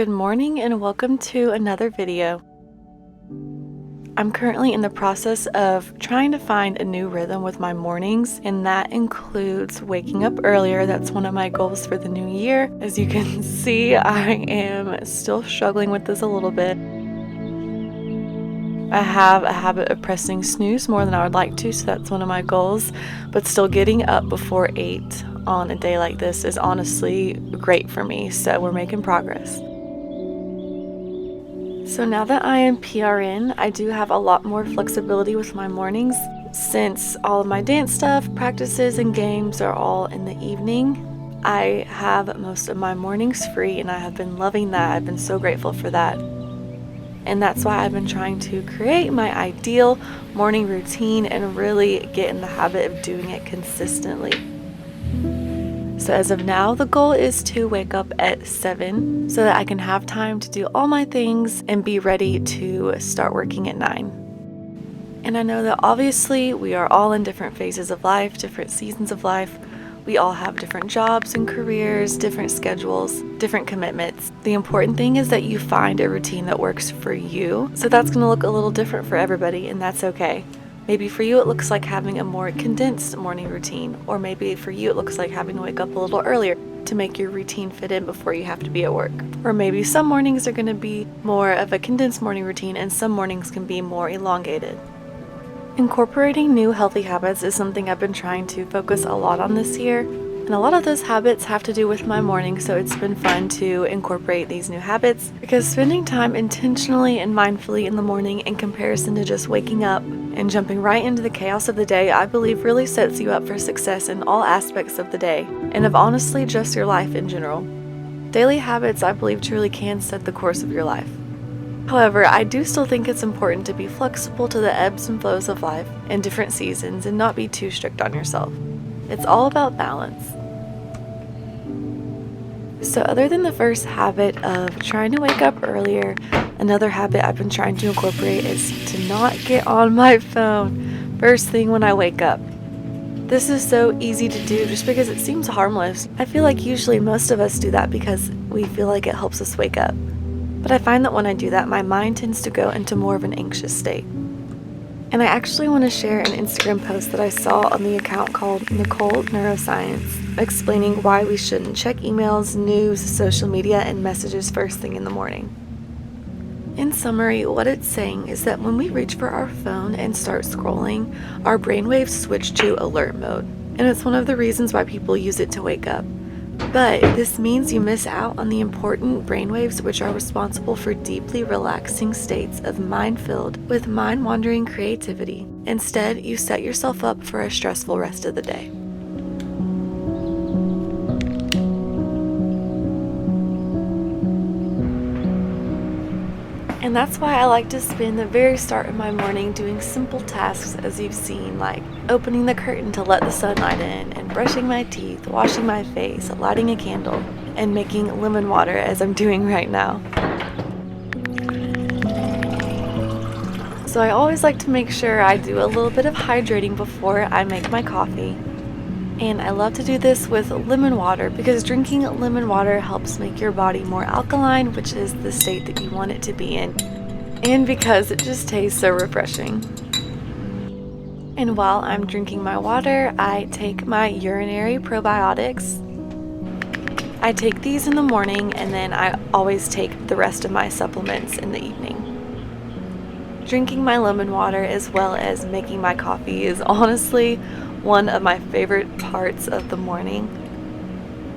Good morning and welcome to another video. I'm currently in the process of trying to find a new rhythm with my mornings, and that includes waking up earlier. That's one of my goals for the new year. As you can see, I am still struggling with this a little bit. I have a habit of pressing snooze more than I would like to, so that's one of my goals, but still getting up before 8 on a day like this is honestly great for me, so we're making progress. So now that I am PRN, I do have a lot more flexibility with my mornings. Since all of my dance stuff, practices, and games are all in the evening, I have most of my mornings free, and I have been loving that. I've been so grateful for that. And that's why I've been trying to create my ideal morning routine and really get in the habit of doing it consistently. So as of now, the goal is to wake up at 7 so that I can have time to do all my things and be ready to start working at 9. And I know that obviously we are all in different phases of life, different seasons of life. We all have different jobs and careers, different schedules, different commitments. The important thing is that you find a routine that works for you. So that's going to look a little different for everybody, and that's okay. Maybe for you it looks like having a more condensed morning routine, or maybe for you it looks like having to wake up a little earlier to make your routine fit in before you have to be at work. Or maybe some mornings are going to be more of a condensed morning routine and some mornings can be more elongated. Incorporating new healthy habits is something I've been trying to focus a lot on this year, and a lot of those habits have to do with my morning, so it's been fun to incorporate these new habits because spending time intentionally and mindfully in the morning in comparison to just waking up and jumping right into the chaos of the day, I believe really sets you up for success in all aspects of the day and of honestly just your life in general. Daily habits, I believe, truly can set the course of your life. However, I do still think it's important to be flexible to the ebbs and flows of life in different seasons and not be too strict on yourself. It's all about balance. So other than the first habit of trying to wake up earlier, another habit I've been trying to incorporate is to not get on my phone first thing when I wake up. This is so easy to do just because it seems harmless. I feel like usually most of us do that because we feel like it helps us wake up. But I find that when I do that, my mind tends to go into more of an anxious state. And I actually want to share an Instagram post that I saw on the account called Nicole Neuroscience, explaining why we shouldn't check emails, news, social media, and messages first thing in the morning. In summary, what it's saying is that when we reach for our phone and start scrolling, our brainwaves switch to alert mode. And it's one of the reasons why people use it to wake up. But this means you miss out on the important brainwaves which are responsible for deeply relaxing states of mind filled with mind-wandering creativity. Instead, you set yourself up for a stressful rest of the day. And that's why I like to spend the very start of my morning doing simple tasks, as you've seen, like opening the curtain to let the sunlight in, and brushing my teeth, washing my face, lighting a candle, and making lemon water as I'm doing right now. So I always like to make sure I do a little bit of hydrating before I make my coffee. And I love to do this with lemon water because drinking lemon water helps make your body more alkaline, which is the state that you want it to be in, and because it just tastes so refreshing. And while I'm drinking my water, I take my urinary probiotics. I take these in the morning, and then I always take the rest of my supplements in the evening. Drinking my lemon water as well as making my coffee is honestly one of my favorite parts of the morning.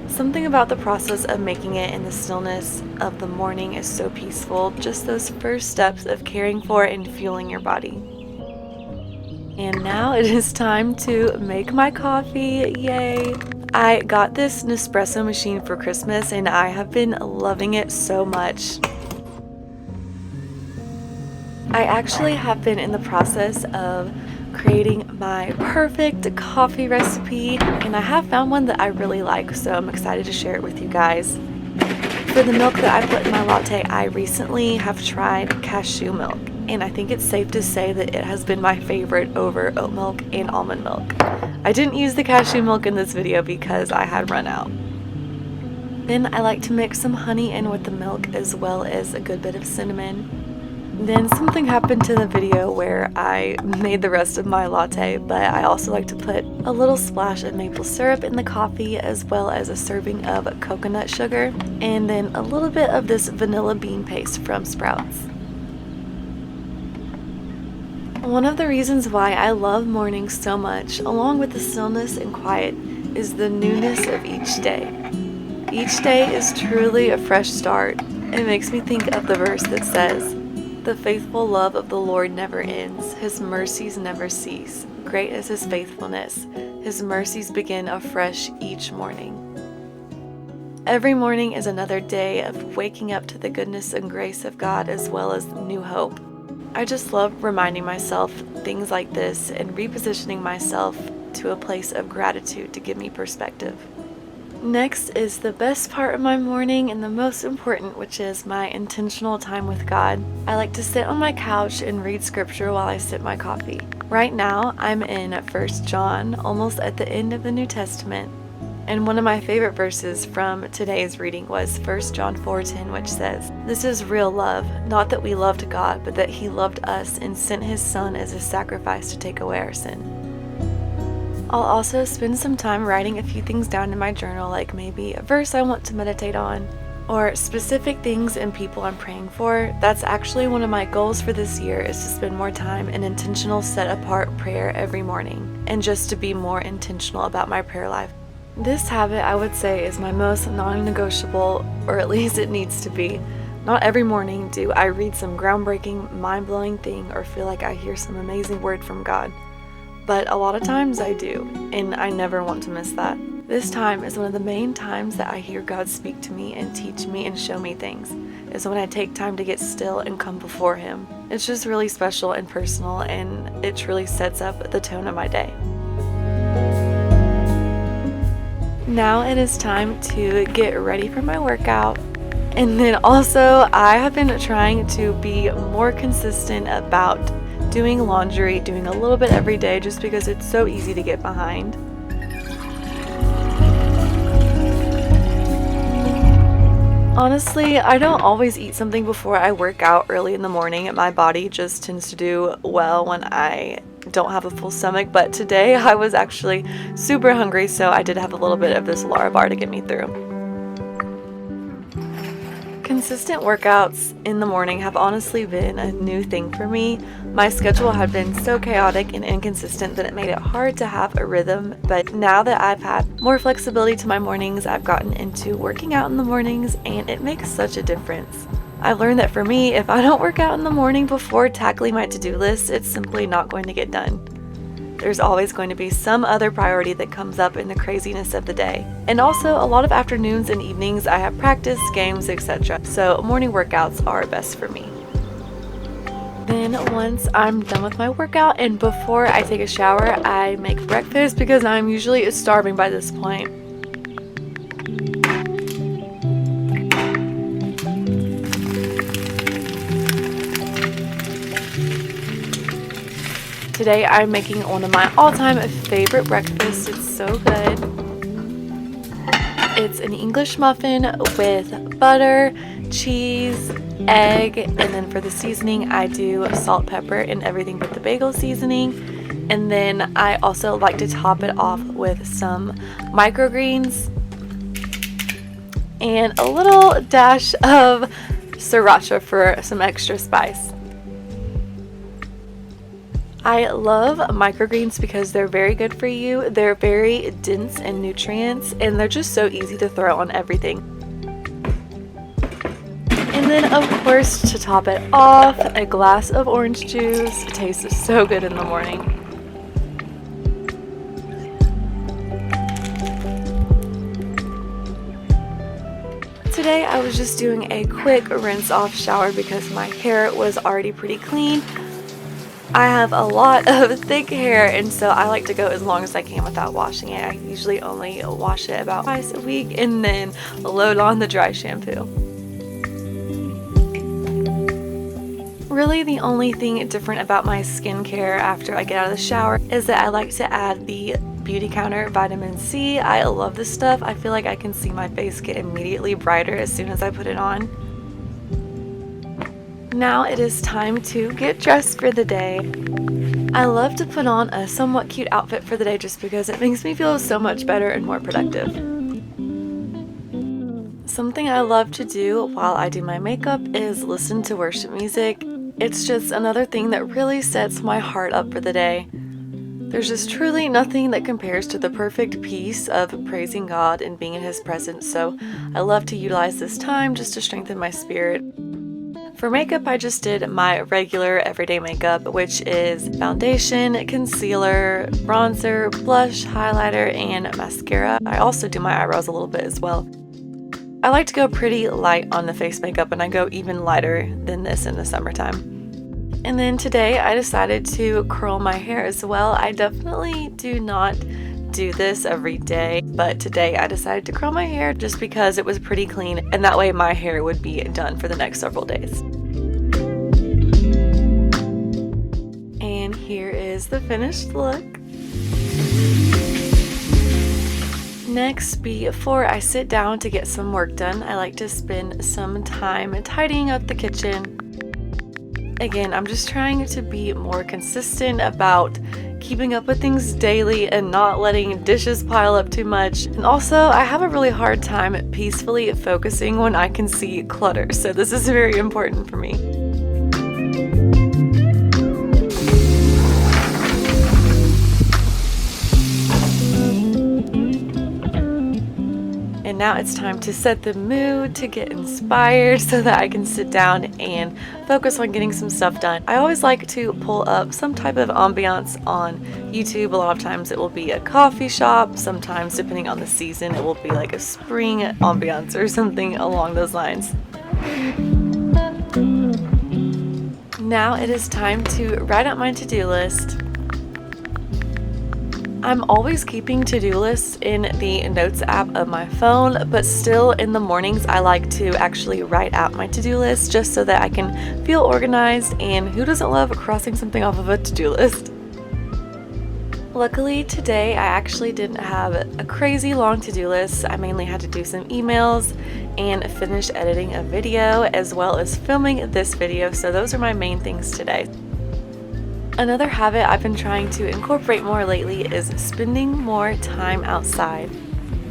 Something about the process of making it in the stillness of the morning is so peaceful, just those first steps of caring for and fueling your body. And now it is time to make my coffee, yay! I got this Nespresso machine for Christmas and I have been loving it so much. I actually have been in the process of creating my perfect coffee recipe, and I have found one that I really like, so I'm excited to share it with you guys. For the milk that I put in my latte, I recently have tried cashew milk, and I think it's safe to say that it has been my favorite over oat milk and almond milk. I didn't use the cashew milk in this video because I had run out. Then I like to mix some honey in with the milk as well as a good bit of cinnamon. Then something happened to the video where I made the rest of my latte, but I also like to put a little splash of maple syrup in the coffee as well as a serving of coconut sugar and then a little bit of this vanilla bean paste from Sprouts. One of the reasons why I love mornings so much, along with the stillness and quiet, is the newness of each day. Each day is truly a fresh start. It makes me think of the verse that says, "The faithful love of the Lord never ends. His mercies never cease. Great is his faithfulness. His mercies begin afresh each morning." Every morning is another day of waking up to the goodness and grace of God as well as new hope. I just love reminding myself things like this and repositioning myself to a place of gratitude to give me perspective. Next is the best part of my morning and the most important, which is my intentional time with God. I like to sit on my couch and read scripture while I sip my coffee. Right now, I'm in 1 John, almost at the end of the New Testament. And one of my favorite verses from today's reading was 1 John 4:10, which says, "This is real love, not that we loved God, but that he loved us and sent his son as a sacrifice to take away our sin." I'll also spend some time writing a few things down in my journal, like maybe a verse I want to meditate on, or specific things and people I'm praying for. That's actually one of my goals for this year, is to spend more time in intentional set-apart prayer every morning, and just to be more intentional about my prayer life. This habit, I would say, is my most non-negotiable, or at least it needs to be. Not every morning do I read some groundbreaking, mind-blowing thing or feel like I hear some amazing word from God. But a lot of times I do, and I never want to miss that. This time is one of the main times that I hear God speak to me and teach me and show me things, is when I take time to get still and come before Him. It's just really special and personal, and it truly sets up the tone of my day. Now it is time to get ready for my workout. And then also, I have been trying to be more consistent about doing laundry, doing a little bit every day, just because it's so easy to get behind. Honestly, I don't always eat something before I work out early in the morning. My body just tends to do well when I don't have a full stomach, but today I was actually super hungry, so I did have a little bit of this Lara bar to get me through. Consistent workouts in the morning have honestly been a new thing for me. My schedule had been so chaotic and inconsistent that it made it hard to have a rhythm, but now that I've had more flexibility to my mornings, I've gotten into working out in the mornings, and it makes such a difference. I've learned that for me, if I don't work out in the morning before tackling my to-do list, it's simply not going to get done. There's always going to be some other priority that comes up in the craziness of the day. And also, a lot of afternoons and evenings I have practice, games, etc. So morning workouts are best for me. Then once I'm done with my workout and before I take a shower, I make breakfast because I'm usually starving by this point. Today I'm making one of my all-time favorite breakfasts. It's so good. It's an English muffin with butter, cheese, egg, and then for the seasoning I do salt, pepper, and everything but the bagel seasoning. And then I also like to top it off with some microgreens and a little dash of sriracha for some extra spice. I love microgreens because they're very good for you. They're very dense in nutrients, and they're just so easy to throw on everything. And then, of course, to top it off, a glass of orange juice. It tastes so good in the morning. Today I was just doing a quick rinse off shower because my hair was already pretty clean. I have a lot of thick hair, and so I like to go as long as I can without washing it. I usually only wash it about twice a week and then load on the dry shampoo. Really, the only thing different about my skincare after I get out of the shower is that I like to add the Beauty Counter vitamin C. I love this stuff. I feel like I can see my face get immediately brighter as soon as I put it on. Now it is time to get dressed for the day. I love to put on a somewhat cute outfit for the day just because it makes me feel so much better and more productive. Something I love to do while I do my makeup is listen to worship music. It's just another thing that really sets my heart up for the day. There's just truly nothing that compares to the perfect peace of praising God and being in His presence, so I love to utilize this time just to strengthen my spirit. For makeup, I just did my regular everyday makeup, which is foundation, concealer, bronzer, blush, highlighter, and mascara. I also do my eyebrows a little bit as well. I like to go pretty light on the face makeup, and I go even lighter than this in the summertime. And then today I decided to curl my hair as well. I definitely do not do this every day, but today I decided to curl my hair just because it was pretty clean, and that way my hair would be done for the next several days. And here is the finished look. Next, before I sit down to get some work done, I like to spend some time tidying up the kitchen. Again, I'm just trying to be more consistent about keeping up with things daily and not letting dishes pile up too much. And also, I have a really hard time peacefully focusing when I can see clutter, so this is very important for me. And now it's time to set the mood, to get inspired so that I can sit down and focus on getting some stuff done. I always like to pull up some type of ambiance on YouTube. A lot of times it will be a coffee shop. Sometimes, depending on the season, it will be like a spring ambiance or something along those lines. Now it is time to write out my to-do list. I'm always keeping to-do lists in the Notes app of my phone, but still in the mornings I like to actually write out my to-do list just so that I can feel organized, and who doesn't love crossing something off of a to-do list? Luckily today I actually didn't have a crazy long to-do list. I mainly had to do some emails and finish editing a video as well as filming this video, so those are my main things today. Another habit I've been trying to incorporate more lately is spending more time outside.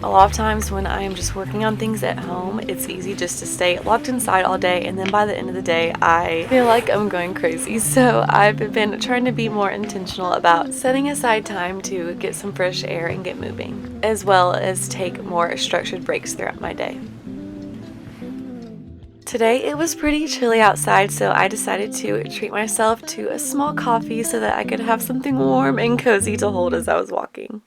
A lot of times when I am just working on things at home, it's easy just to stay locked inside all day, and then by the end of the day I feel like I'm going crazy. So I've been trying to be more intentional about setting aside time to get some fresh air and get moving, as well as take more structured breaks throughout my day. Today it was pretty chilly outside, so I decided to treat myself to a small coffee so that I could have something warm and cozy to hold as I was walking.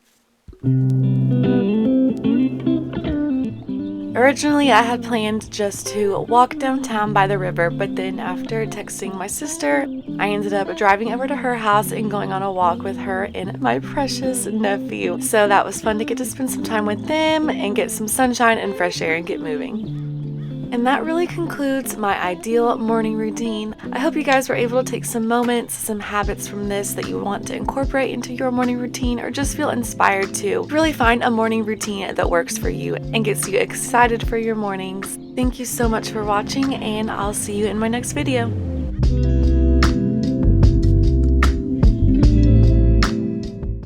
Originally I had planned just to walk downtown by the river, but then after texting my sister, I ended up driving over to her house and going on a walk with her and my precious nephew. So that was fun to get to spend some time with them and get some sunshine and fresh air and get moving. And that really concludes my ideal morning routine. I hope you guys were able to take some moments, some habits from this that you want to incorporate into your morning routine, or just feel inspired to really find a morning routine that works for you and gets you excited for your mornings. Thank you so much for watching, and I'll see you in my next video.